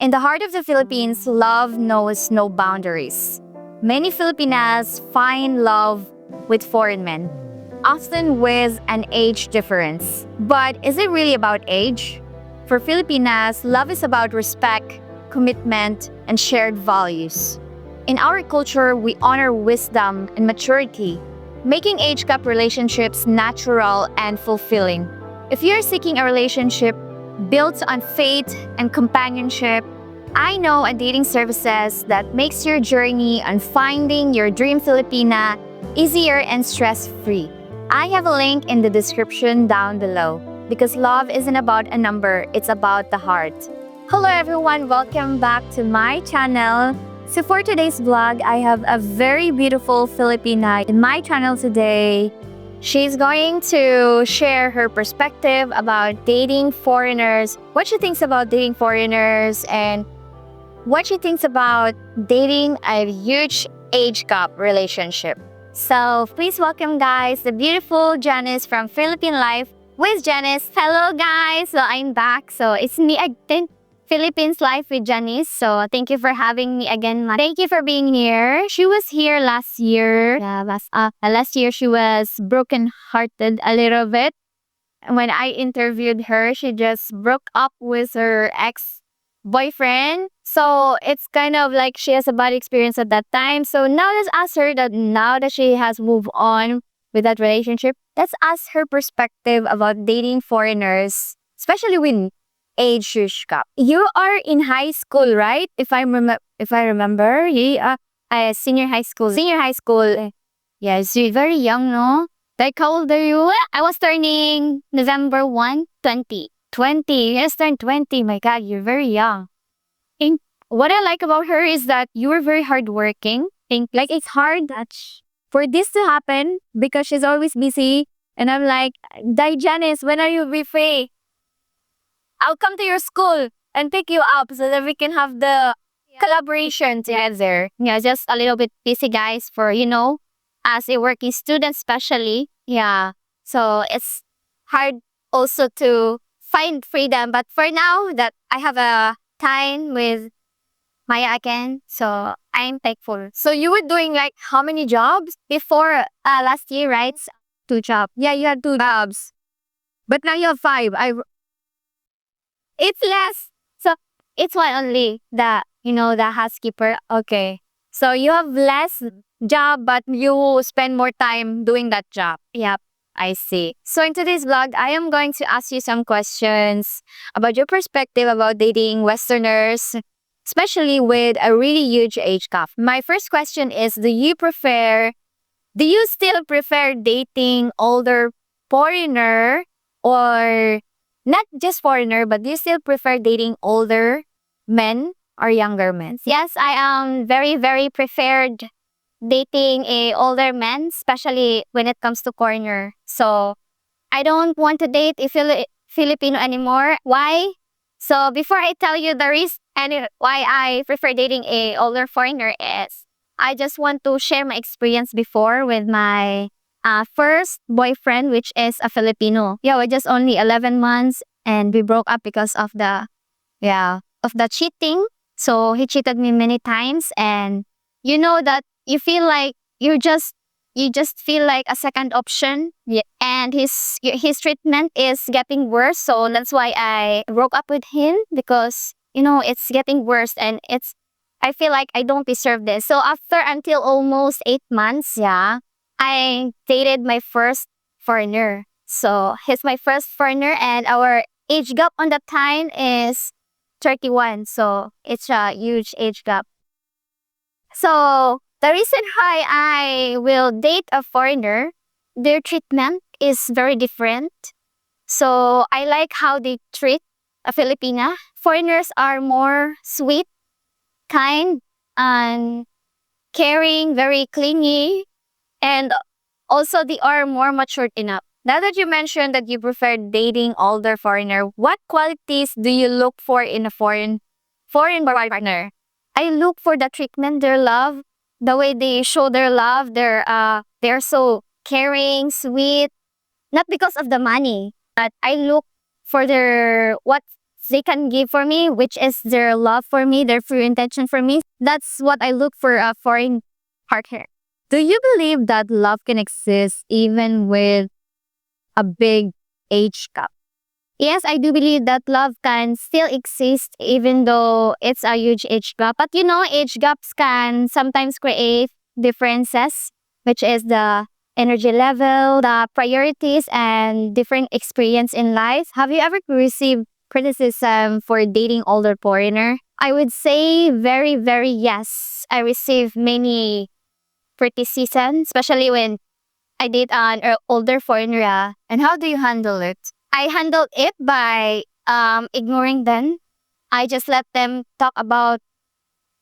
In the heart of the Philippines, love knows no boundaries. Many Filipinas find love with foreign men, often with an age difference. But is it really about age? For Filipinas, love is about respect, commitment, and shared values. In our culture, we honor wisdom and maturity, making age gap relationships natural and fulfilling. If you're seeking a relationship built on faith and companionship, I know a dating services that makes your journey on finding your dream Filipina easier and stress-free. I have a link in the description down below because love isn't about a number, it's about the heart. Hello everyone, welcome back to my channel. So for today's vlog, I have a very beautiful Filipina in my channel today. She's going to share her perspective about dating foreigners, what she thinks about dating foreigners, and what she thinks about dating a huge age gap relationship. So please welcome, guys, the beautiful Janice from Philippine Life with Janice. Hello guys, so I'm back. So it's me again, Philippines Life with Janice. So thank you for having me again. Thank you for being here. She was here last year. Yeah, last year she was broken-hearted a little bit. When I interviewed her, she just broke up with her ex-boyfriend. So it's kind of like she has a bad experience at that time. So now let's ask her that now that she has moved on with that relationship, let's ask her perspective about dating foreigners, especially with age gap. You are in high school, right? If I remember, you are senior high school. Senior high school. Yes, you're very young, no? Like, how old are you? I was turning November 1, 20. 20. Yes, turned 20. My God, you're very young. And what I like about her is that you are very hardworking. Like, it's hard that for this to happen because she's always busy. And I'm like, Janice, when are you be free? I'll come to your school and pick you up so that we can have the collaboration together. Yeah, just a little bit busy, guys, for, as a working student especially. Yeah. So it's hard also to find freedom. But for now that I have a time with Maya again, so I'm thankful. So you were doing like how many jobs before last year, right? 2 jobs. Yeah, you had 2 jobs. But now you have 5. It's less. So it's one only, the housekeeper. Okay. So you have less job, but you spend more time doing that job. Yep, I see. So in today's vlog, I am going to ask you some questions about your perspective about dating Westerners, especially with a really huge age gap. My first question is, do you still prefer dating older foreigner, or not just foreigner, but do you still prefer dating older men or younger men? Yes, I am very, very preferred dating a older man, especially when it comes to foreigner. So I don't want to date a Filipino anymore. Why? So before I tell you the reason why I prefer dating a older foreigner is, I just want to share my experience before with my first boyfriend, which is a Filipino. Yeah, we're just only 11 months and we broke up because of the cheating. So he cheated me many times, and you know that you feel like you just feel like a second option. Yeah. And his treatment is getting worse. So that's why I broke up with him, because it's getting worse, and I feel like I don't deserve this. So until almost 8 months, yeah, I dated my first foreigner. So he's my first foreigner, and our age gap on that time is 31. So it's a huge age gap. So the reason why I will date a foreigner, their treatment is very different. So I like how they treat a Filipina. Foreigners are more sweet, kind, and caring, very clingy, and also they are more matured enough. Now that you mentioned that you prefer dating older foreigner, what qualities do you look for in a foreign partner? I look for the treatment, their love, the way they show their love. They're so caring, sweet, not because of the money, but I look for their what they can give for me, which is their love for me, their true intention for me. That's what I look for a foreign partner. Do you believe that love can exist even with a big age gap? Yes, I do believe that love can still exist even though it's a huge age gap. But age gaps can sometimes create differences, which is the energy level, the priorities, and different experience in life. Have you ever received criticism for dating older foreigner? I would say very, very yes. I received many criticism, especially when I date an older foreigner. And how do you handle it? I handled it by ignoring them. I just let them talk about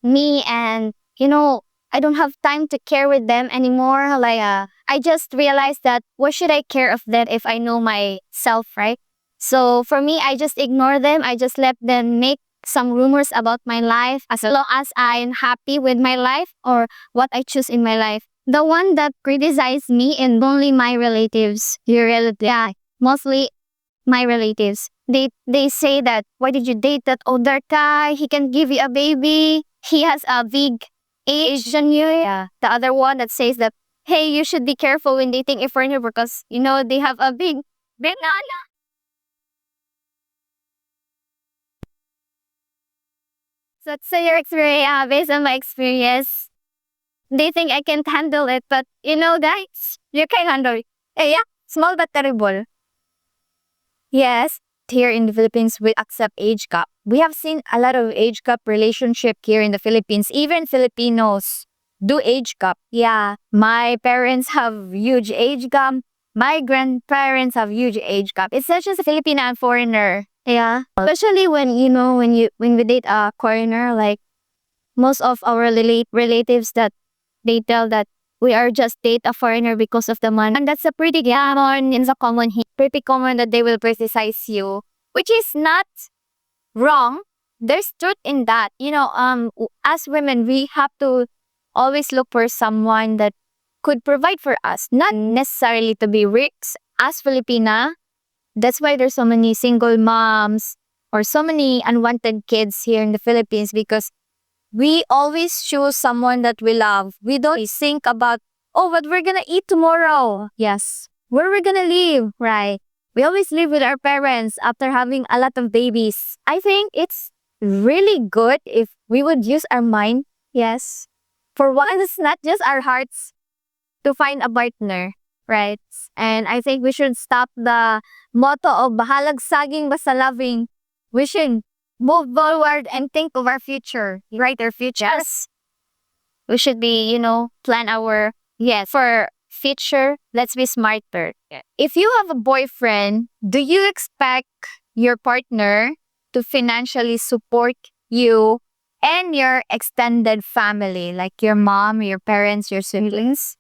me, and I don't have time to care with them anymore. Like I just realized that what should I care of them if I know myself, right? So for me, I just ignore them. I just let them make some rumors about my life as long as I'm happy with my life or what I choose in my life. The one that criticize me and only my relatives, yeah, mostly my relatives. They say that, why did you date that older guy? He can give you a baby. He has a big age than you. Yeah. The other one that says that, hey, you should be careful when dating a foreigner because they have a big nana. So that's your experience. Based on my experience, they think I can't handle it, but guys, you can handle it. Yeah, small but terrible. Yes, here in the Philippines, we accept age gap. We have seen a lot of age gap relationship here in the Philippines. Even Filipinos do age gap. Yeah, my parents have huge age gap. My grandparents have huge age gap. It's not just a Filipino and foreigner. Yeah, especially when we date a foreigner, like most of our relatives that they tell that we are just date a foreigner because of the money. And that's a pretty common in the common here. Pretty common that they will criticize you, which is not wrong. There's truth in that. As women, we have to always look for someone that could provide for us, not necessarily to be rich. As Filipina, that's why there's so many single moms or so many unwanted kids here in the Philippines because we always choose someone that we love. We don't think about, oh, what we're gonna eat tomorrow. Yes. Where we're gonna live, right? We always live with our parents after having a lot of babies. I think it's really good if we would use our mind. Yes. For once, not just our hearts to find a partner, right? And I think we should stop the motto of bahalag saging basta loving. We should move forward and think of our future, right? Our futures. We should be, plan our, for future. Let's be smarter. Yeah. If you have a boyfriend, do you expect your partner to financially support you and your extended family, like your mom, your parents, your siblings?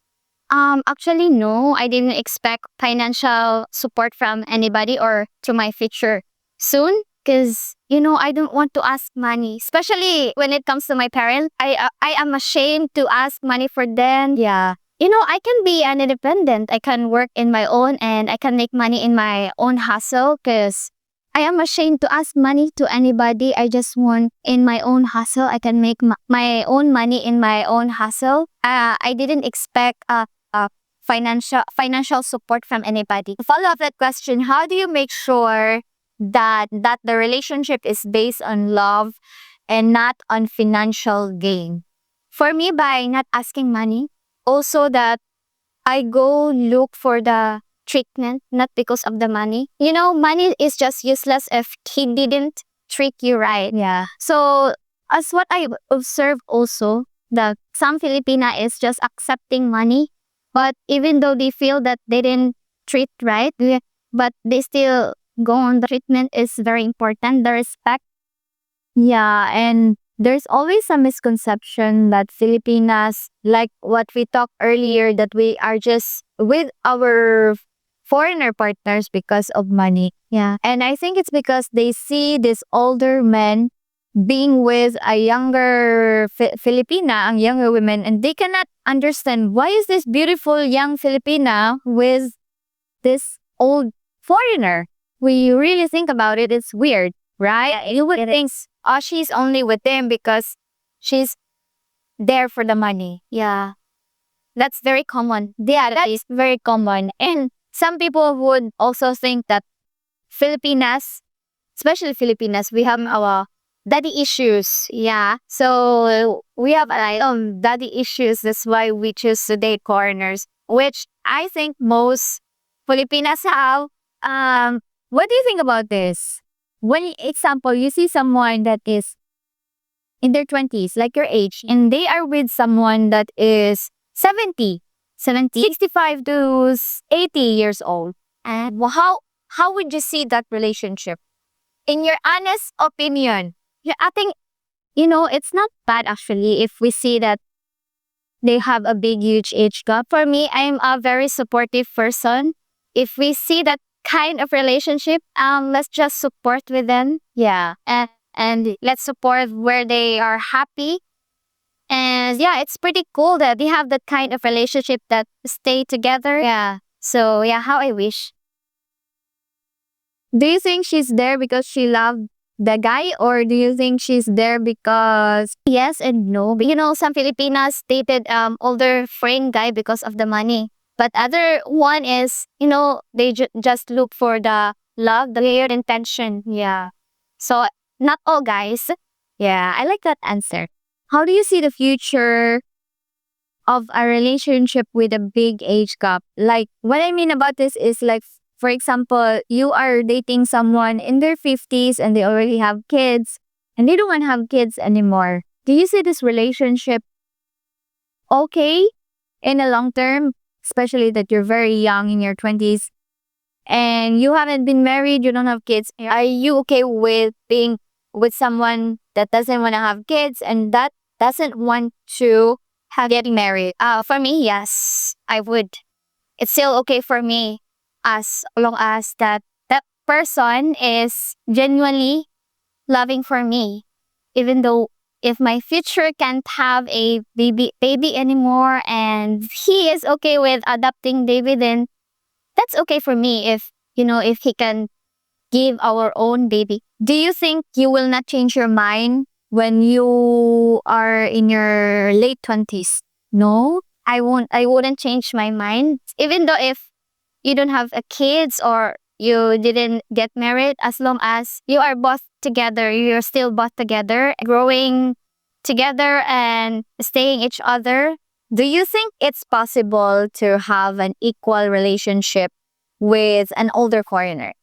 Actually, no. I didn't expect financial support from anybody or to my future soon. Because, I don't want to ask money, especially when it comes to my parents. I am ashamed to ask money for them. Yeah. I can be an independent. I can work in my own and I can make money in my own hustle because I am ashamed to ask money to anybody. I just want in my own hustle. I can make my own money in my own hustle. I didn't expect financial support from anybody. To follow up that question, how do you make sure that the relationship is based on love and not on financial gain? For me, by not asking money. Also that I go look for the treatment, not because of the money. Money is just useless if he didn't treat you right. Yeah. So as what I observe also, that some Filipina is just accepting money, but even though they feel that they didn't treat right, but they still go on. The treatment is very important. The respect. Yeah, and there's always a misconception that Filipinas, like what we talked earlier, that we are just with our foreigner partners because of money. Yeah. And I think it's because they see these older men being with a younger Filipina, ang younger women, and they cannot understand why is this beautiful young Filipina with this old foreigner. We really think about it, it's weird. right? You would think, oh, she's only with him because she's there for the money. Yeah, that's very common. Yeah, that is very common. And some people would also think that Filipinas, especially Filipinas, we have our daddy issues. Yeah. So we have daddy issues. That's why we choose to date foreigners, which I think most Filipinas have. What do you think about this? When, example, you see someone that is in their 20s, like your age, and they are with someone that is 65 to 80 years old. And how would you see that relationship? In your honest opinion, yeah, I think, it's not bad actually if we see that they have a big, huge age gap. For me, I'm a very supportive person. If we see that kind of relationship, let's just support with them. Yeah. And let's support where they are happy. And yeah, it's pretty cool that they have that kind of relationship that stay together. Yeah. So yeah, how I wish. Do you think she's there because she loved the guy, or do you think she's there because yes and no? But some Filipinas dated older friend guy because of the money. But other one is, they just look for the love, the real intention. Yeah. So not all guys. Yeah, I like that answer. How do you see the future of a relationship with a big age gap? Like, what I mean about this is like, for example, you are dating someone in their 50s and they already have kids and they don't want to have kids anymore. Do you see this relationship okay in the long term, especially that you're very young in your 20s and you haven't been married, you don't have kids? Are you okay with being with someone that doesn't want to have kids and that doesn't want to get married? For me, yes, I would. It's still okay for me as long as that person is genuinely loving for me. Even though if my future can't have a baby anymore and he is okay with adopting baby, then that's okay for me if he can give our own baby. Do you think you will not change your mind when you are in your late 20s? No, I won't. I wouldn't change my mind. Even though if you don't have a kids or you didn't get married, as long as you are both together, you're still both together, growing together and staying each other. Do you think it's possible to have an equal relationship with an older foreigner?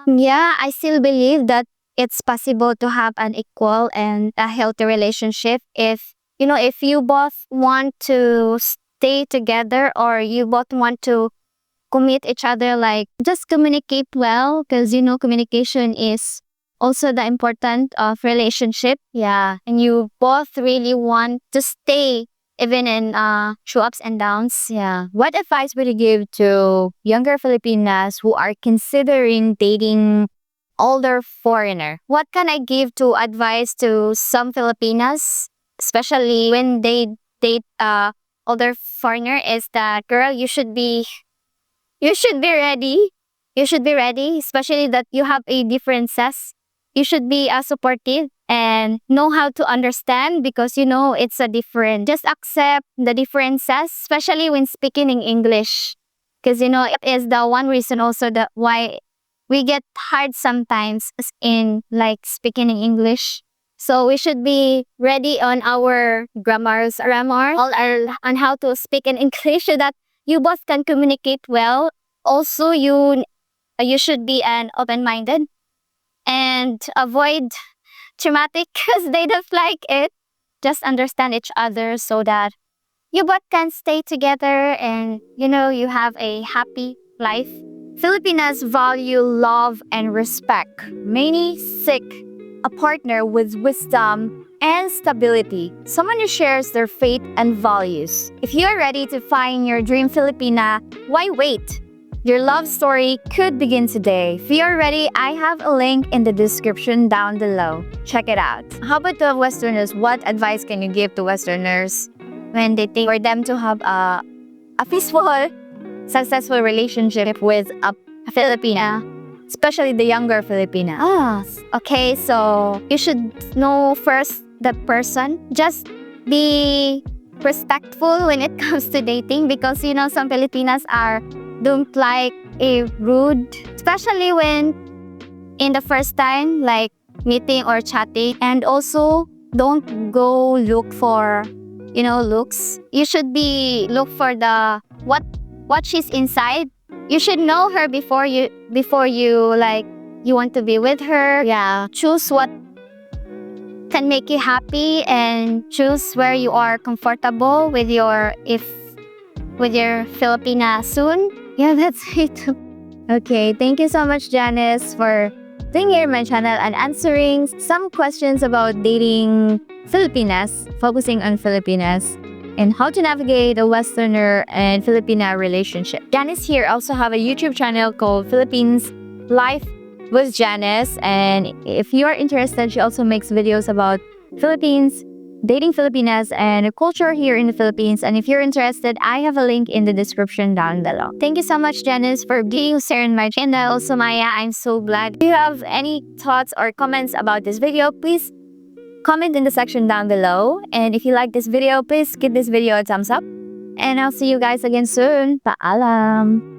Yeah, I still believe that it's possible to have an equal and a healthy relationship if you both want to stay together or you both want to commit each other, like just communicate well, because communication is also the important of relationship. Yeah, and you both really want to stay even in through ups and downs. Yeah. What advice would you give to younger Filipinas who are considering dating older foreigner? What can I give to advice to some Filipinas, especially when they date older foreigner, is that, girl, you should be ready. You should be ready, especially that you have a differences. You should be supportive and know how to understand because it's a different. Just accept the differences, especially when speaking in English. Because it is the one reason also that why we get hard sometimes in like speaking in English. So we should be ready on our grammar, all our, on how to speak in English so that you both can communicate well. Also, you should be an open-minded and avoid traumatic because they don't like it. Just understand each other so that you both can stay together and you have a happy life. Filipinas value love and respect. Many seek a partner with wisdom and stability, someone who shares their faith and values. If you are ready to find your dream Filipina, why wait? Your love story could begin today. If you are ready, I have a link in the description down below. Check it out. How about the Westerners? What advice can you give to Westerners when they think for them to have a peaceful, successful relationship with a Filipina? especially the younger Filipina. Okay, so you should know first the person. Just be respectful when it comes to dating, because you know some Filipinas don't like a rude, especially when in the first time like meeting or chatting. And also don't go look for looks. You should be look for the what she's inside. You should know her before you like you want to be with her. Yeah, choose what can make you happy and choose where you are comfortable with your Filipina soon. Yeah, that's it. Okay, thank you so much, Janice, for being here in my channel and answering some questions about dating Filipinas, focusing on Filipinas, and how to navigate a Westerner and Filipina relationship. Janice here also have a YouTube channel called Philippines Life with Janice, and if you are interested, she also makes videos about Philippines, dating Filipinas, and culture here in the Philippines. And if you're interested, I have a link in the description down below. Thank you so much, Janice, for being here in my channel. Also, Maya, I'm so glad. If you have any thoughts or comments about this video, please comment in the section down below. And if you like this video, please give this video a thumbs up. And I'll see you guys again soon. Paalam!